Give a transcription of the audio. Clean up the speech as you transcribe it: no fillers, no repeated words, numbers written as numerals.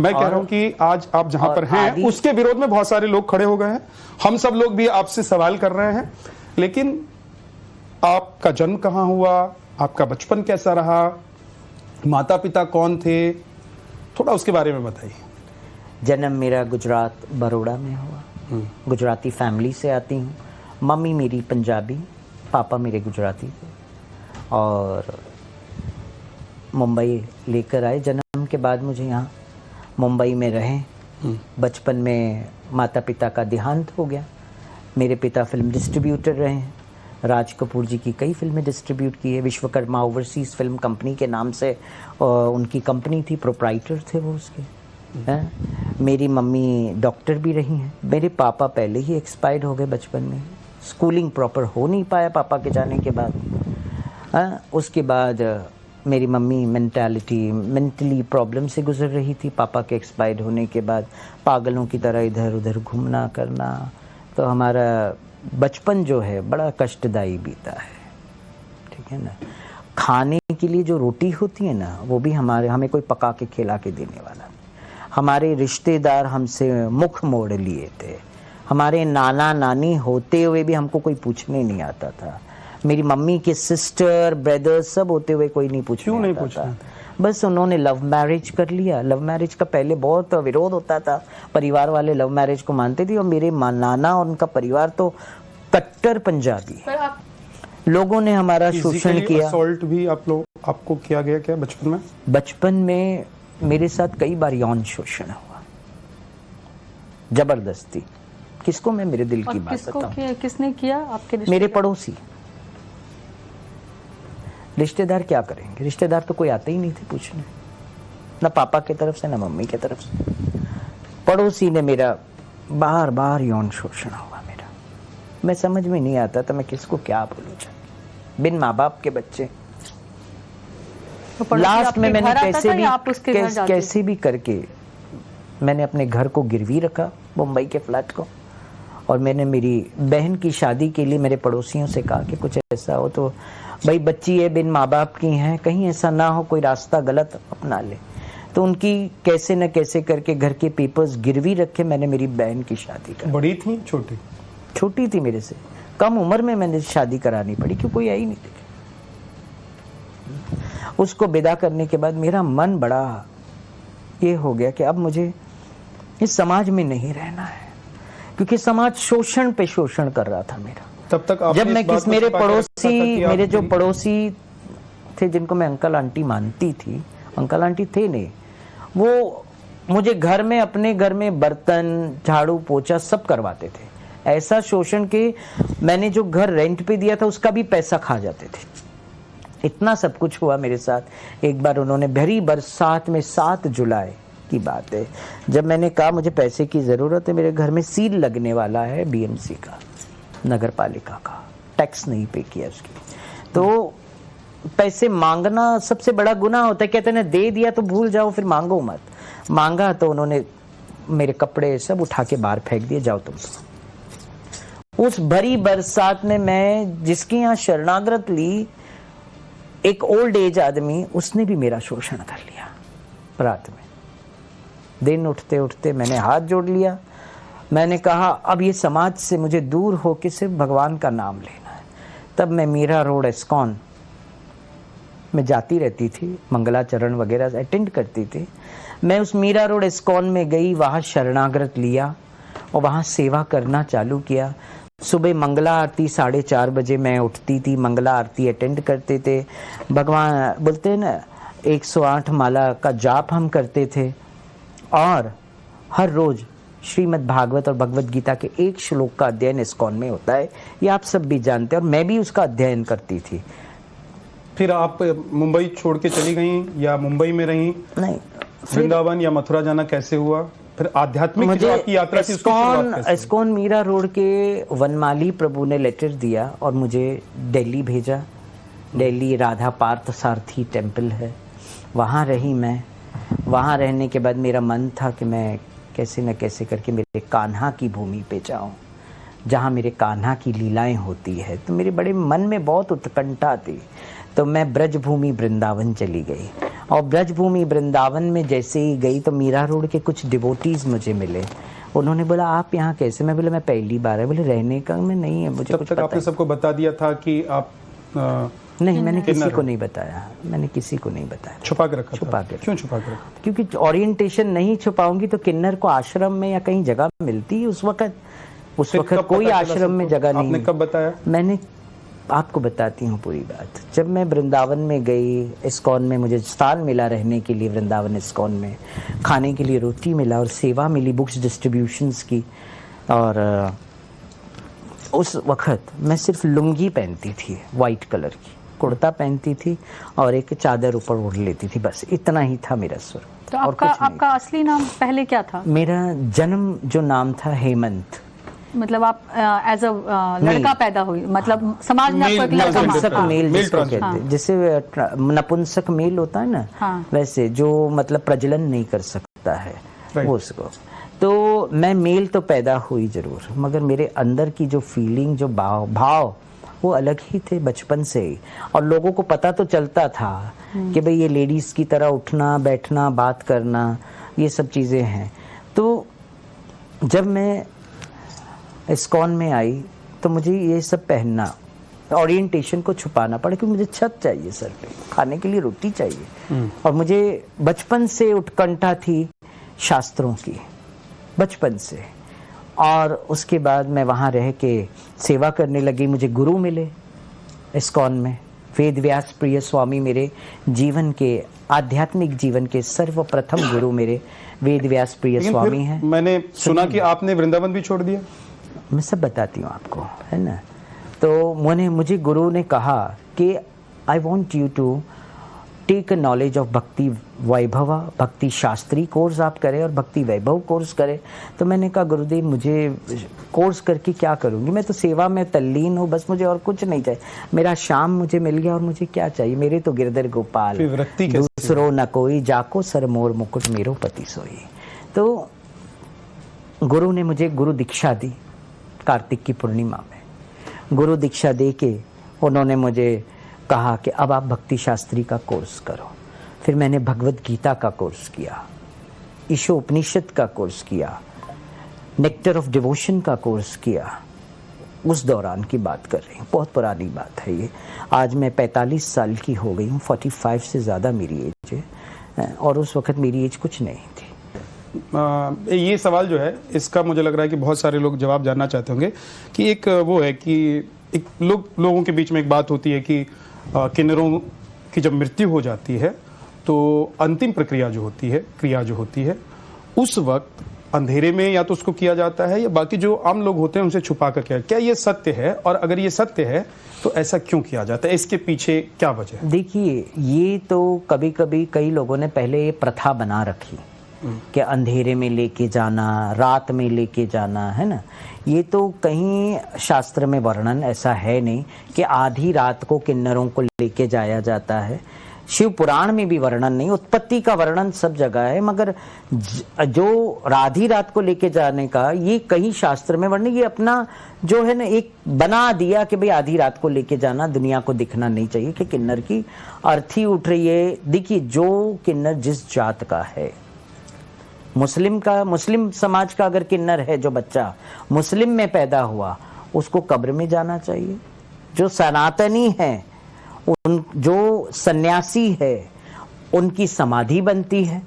मैं कह रहा हूं कि आज आप जहां पर हैं उसके विरोध में बहुत सारे लोग खड़े हो गए हैं। हम सब लोग भी आपसे सवाल कर रहे हैं, लेकिन आपका जन्म कहां हुआ, आपका बचपन कैसा रहा, माता पिता कौन थे, थोड़ा उसके बारे में बताइए। जन्म मेरा गुजरात बड़ौदा में हुआ। गुजराती फैमिली से आती हूँ। मम्मी मेरी पंजाबी, पापा मेरे गुजराती थे, और मुंबई लेकर आए। जन्म के बाद मुझे यहाँ मुंबई में रहे। बचपन में माता पिता का देहांत हो गया। मेरे पिता फिल्म डिस्ट्रीब्यूटर रहे हैं। राज कपूर जी की कई फिल्में डिस्ट्रीब्यूट की है। विश्वकर्मा ओवरसीज़ फिल्म कंपनी के नाम से उनकी कंपनी थी, प्रोप्राइटर थे वो उसके। मेरी मम्मी डॉक्टर भी रही हैं। मेरे पापा पहले ही एक्सपायर्ड हो गए बचपन में। स्कूलिंग प्रॉपर हो नहीं पाया पापा के जाने के बाद। उसके बाद मेरी मम्मी मेंटली प्रॉब्लम से गुजर रही थी पापा के एक्सपायर्ड होने के बाद। पागलों की तरह इधर उधर घूमना करना। तो हमारा बचपन जो है बड़ा कष्टदायी बीता है, ठीक है ना। खाने के लिए जो रोटी होती है ना, वो भी हमें कोई पका के खिला के देने वाला। हमारे रिश्तेदार हमसे मुख मोड़ लिए थे। हमारे नाना नानी होते हुए भी हमको कोई पूछने नहीं आता था। मेरी मम्मी के सिस्टर ब्रदर सब होते हुए कोई नहीं पूछने आता था। बस उन्होंने लव मैरिज कर लिया। लव मैरिज का पहले बहुत विरोध होता था। परिवार वाले लव मैरिज को मानते थे, और मेरे नाना और उनका परिवार तो कट्टर पंजाबी। लोगों ने हमारा शोषण किया। असॉल्ट भी आपको किया गया क्या बचपन में? बचपन में मेरे साथ कई बार यौन शोषण हुआ, जबरदस्ती। किसको मैं मेरे दिल की बात बताऊं? किसने किया? आपके मेरे पड़ोसी। रिश्तेदार क्या करेंगे? रिश्तेदार तो कोई आते ही नहीं थे पूछने, ना पापा की तरफ से ना मम्मी की तरफ से। पड़ोसी ने मेरा बार बार यौन शोषण हुआ मेरा। मैं समझ में नहीं आता था मैं किसको क्या बोलूं। बिन माँ बाप के बच्चे। तो लास्ट में मैंने कैसे भी करके मैंने अपने घर को गिरवी रखा, मुंबई के फ्लैट को। और मैंने मेरी बहन की शादी के लिए मेरे पड़ोसियों से कहा कि कुछ ऐसा हो तो भाई, बच्ची है, बिन माँ बाप की हैं, कहीं ऐसा ना हो कोई रास्ता गलत अपना ले। तो उनकी कैसे न कैसे करके घर के पेपर्स गिरवी रखे मैंने मेरी बहन की शादी कर। बड़ी थी छोटी? छोटी थी मेरे से, कम उम्र में मैंने शादी करानी पड़ी क्योंकि कोई आई नहीं थी। उसको विदा करने के बाद मेरा मन बड़ा ये हो गया कि अब मुझे इस समाज में नहीं रहना है, क्योंकि समाज शोषण पे शोषण कर रहा था मेरा। तब तक जब मैं मेरे जो पड़ोसी थे जिनको मैं अंकल आंटी मानती थी, अंकल आंटी थे नहीं, वो मुझे घर में, अपने घर में बर्तन झाड़ू पोछा सब करवाते थे। ऐसा शोषण के मैंने जो घर रेंट पे दिया था उसका भी पैसा खा जाते थे। इतना सब कुछ हुआ मेरे साथ। एक बार उन्होंने भरी बरसात में, 7 जुलाई की बात है, जब मैंने कहा मुझे पैसे की जरूरत है, मेरे घर में सील लगने वाला है बीएमसी का, नगर पालिका का, टैक्स नहीं पे किया उसकी, तो पैसे मांगना सबसे बड़ा गुनाह होता है। कहते हैं ना, दे दिया तो भूल जाओ, फिर मांगो मत। मांगा तो उन्होंने मेरे कपड़े सब उठा के बाहर फेंक दिए, जाओ तुम। उस भरी बरसात में मैं जिसके यहाँ शरणागत ली, एक ओल्ड एज आदमी, उसने भी मेरा शोषण कर लिया रात में। दिन उठते उठते मैंने हाथ जोड़ लिया। मैंने कहा अब ये समाज से मुझे दूर होकर सिर्फ भगवान का नाम लेना है। तब मैं मीरा रोड इस्कॉन में जाती रहती थी, मंगलाचरण वगैरह अटेंड करती थी। मैं उस मीरा रोड इस्कॉन में गई, वहाँ शरणागत लिया और वहाँ सेवा करना चालू किया। सुबह मंगला आरती 4:30 बजे मैं उठती थी, मंगला आरती अटेंड करते थे। भगवान बोलते हैं ना, 108 माला का जाप हम करते थे, और हर रोज श्रीमद् भागवत और भगवत गीता के एक श्लोक का अध्ययन इस्कॉन में होता है। ये आप सब भी जानते हैं, और मैं भी उसका अध्ययन करती थी। फिर आप मुंबई छोड़ के चली गई या मुंबई में रही? नहीं, वृंदावन या मथुरा जाना कैसे हुआ? फिर आध्यात्मिक की यात्रा की इस्कॉन मीरा रोड के वनमाली प्रभु ने लेटर दिया और मुझे दिल्ली भेजा। दिल्ली राधा पार्थ सारथी टेम्पल है, वहाँ रही मैं। वहाँ रहने के बाद मेरा मन था कि मैं कैसे न कैसे करके मेरे कान्हा की भूमि पे जाऊं, जहाँ मेरे कान्हा की लीलाएं होती है। तो मेरे बड़े मन में बहुत उत्कंठा थी, तो मैं ब्रजभूमि वृंदावन चली गई। और ब्रजभूमि वृंदावन में जैसे ही गई तो मीरा रोड के कुछ डिवोटीज मुझे मिले। उन्होंने बोला आप यहाँ कैसे? मैं बोला मैं पहली बार है। बोले रहने का मैं नहीं है, मुझे कुछ पता आपने सबको बता दिया था कि आप नहीं, मैंने किसी को नहीं बताया, मैंने किसी को नहीं बताया। छुपा के रखा? छुपा के। क्यों छुपा के रखा? क्योंकि ओरिएंटेशन नहीं छुपाऊंगी तो किन्नर को आश्रम में या कहीं जगह मिलती। उस वक्त कोई आश्रम में जगह नहीं। आपने कब बताया? मैंने आपको बताती हूँ पूरी बात। जब मैं वृंदावन में गई, इस्कॉन में मुझे स्थान मिला रहने के लिए, वृंदावन इस्कॉन में खाने के लिए रोटी मिला और सेवा मिली बुक्स डिस्ट्रीब्यूशंस की। और उस वक्त मैं सिर्फ लुंगी पहनती थी, वाइट कलर की कुर्ता पहनती थी और एक चादर ऊपर ओढ़ लेती थी, बस इतना ही था मेरा स्वरूप। तो आपका असली नाम पहले क्या था? मेरा जन्म जो नाम था हेमंत। मतलब आप एज अ लड़का पैदा हुई, मतलब समाज ने आपको एक लड़का नपुंसक माना। मेल जिसको कहते हैं, जैसे नपुंसक मेल होता है ना, हाँ। वैसे जो मतलब प्रजनन नहीं कर सकता है वो उसको। तो मैं मेल तो पैदा हुई जरूर, मगर मेरे अंदर की जो फीलिंग, जो भाव वो अलग ही थे बचपन से ही। और लोगों को पता तो चलता था कि भाई ये लेडीज की तरह उठना बैठना बात करना ये सब चीजें हैं। तो जब मैं इस्कॉन में आई तो मुझे ये सब पहनना, ओरिएंटेशन को छुपाना पड़ा, क्योंकि मुझे छत चाहिए सर पे, खाने के लिए रोटी चाहिए। और मुझे बचपन से उत्कंठा थी शास्त्रों की, बचपन से। और उसके बाद मैं वहाँ रह के सेवा करने लगी। मुझे गुरु मिले इस्कॉन में। वेद व्यास प्रिय स्वामी मेरे जीवन के, आध्यात्मिक जीवन के सर्वप्रथम गुरु मेरे वेद व्यास प्रिय स्वामी हैं। मैंने सुना कि आपने वृंदावन भी छोड़ दिया। मैं सब बताती हूँ आपको, है ना। तो मुझे गुरु ने कहा कि I want you to take a knowledge of Bhakti Vaibhav, भक्ति शास्त्री कोर्स आप करें और भक्ति वैभव कोर्स करें। तो मैंने कहा गुरुदेव मुझे कोर्स करके क्या करूँगी, मैं तो सेवा में तल्लीन हूँ, बस मुझे और कुछ नहीं चाहिए। मेरा श्याम मुझे मिल गया और मुझे क्या चाहिए, मेरे तो गिरधर गोपाल दूसरो न कोई, जाको सर मोर मुकुट मेरो पति सोई। तो गुरु ने मुझे गुरु दीक्षा दी कार्तिक की पूर्णिमा में। गुरु दीक्षा दे के उन्होंने मुझे कहा कि अब आप भक्ति शास्त्री का कोर्स करो। फिर मैंने भगवत गीता का कोर्स किया, ईशो उपनिषद का कोर्स किया, नेक्टर ऑफ डिवोशन का कोर्स किया। उस दौरान की बात कर रही हूँ, बहुत पुरानी बात है ये। आज मैं 45 साल की हो गई हूँ, 45 से ज़्यादा मेरी एज है, और उस वक्त मेरी एज कुछ नहीं थी। ये सवाल जो है इसका मुझे लग रहा है कि बहुत सारे लोग जवाब जानना चाहते होंगे कि एक वो है कि एक लोगों के बीच में एक बात होती है कि किन्नरों की जब मृत्यु हो जाती है तो अंतिम प्रक्रिया जो होती है, क्रिया जो होती है, उस वक्त अंधेरे में या तो उसको किया जाता है या बाकी जो आम लोग होते हैं उनसे छुपा कर किया। क्या ये सत्य है? और अगर ये सत्य है तो ऐसा क्यों किया जाता है? इसके पीछे क्या वजह है? देखिए, ये तो कभी कभी कई लोगों ने पहले ये प्रथा बना रखी कि अंधेरे में लेके जाना, रात में लेके जाना, है ना। ये तो कहीं शास्त्र में वर्णन ऐसा है नहीं कि आधी रात को किन्नरों को लेके जाया जाता है। शिव पुराण में भी वर्णन नहीं, उत्पत्ति का वर्णन सब जगह है, मगर जो आधी रात को लेके जाने का ये कहीं शास्त्र में वर्णन, ये अपना जो है ना एक बना दिया कि भाई आधी रात को लेके जाना, दुनिया को दिखना नहीं चाहिए कि किन्नर की अर्थी उठ रही है। देखिए, जो किन्नर जिस जात का है, मुस्लिम समाज का अगर किन्नर है, जो बच्चा मुस्लिम में पैदा हुआ, उसको कब्र में जाना चाहिए। जो सनातनी है, जो सन्यासी है, उनकी समाधि बनती है।